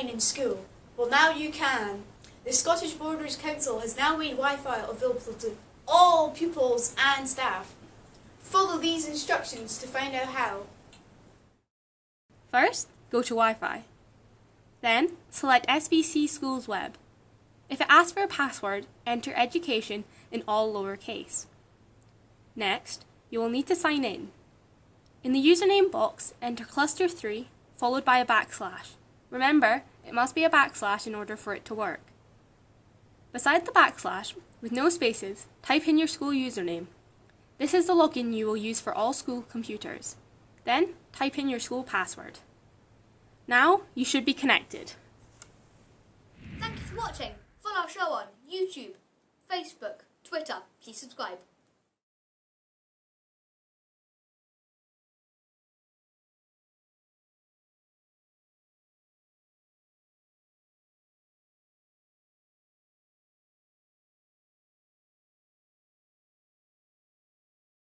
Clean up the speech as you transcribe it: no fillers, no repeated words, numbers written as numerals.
in school? Well, now you can. The Scottish Borders Council has now made Wi-Fi available to all pupils and staff. Follow these instructions to find out how. First, go to Wi-Fi. Then, select SBC Schools Web. If it asks for a password, enter education in all lowercase. Next, you will need to sign in. In the username box, enter cluster3 followed by a backslash. Remember, it must be a backslash in order for it to work. Beside the backslash, with no spaces, type in your school username. This is the login you will use for all school computers. Then, type in your school password. Now, you should be connected. Thank you for watching. Follow our show on YouTube, Facebook, Twitter. Please subscribe.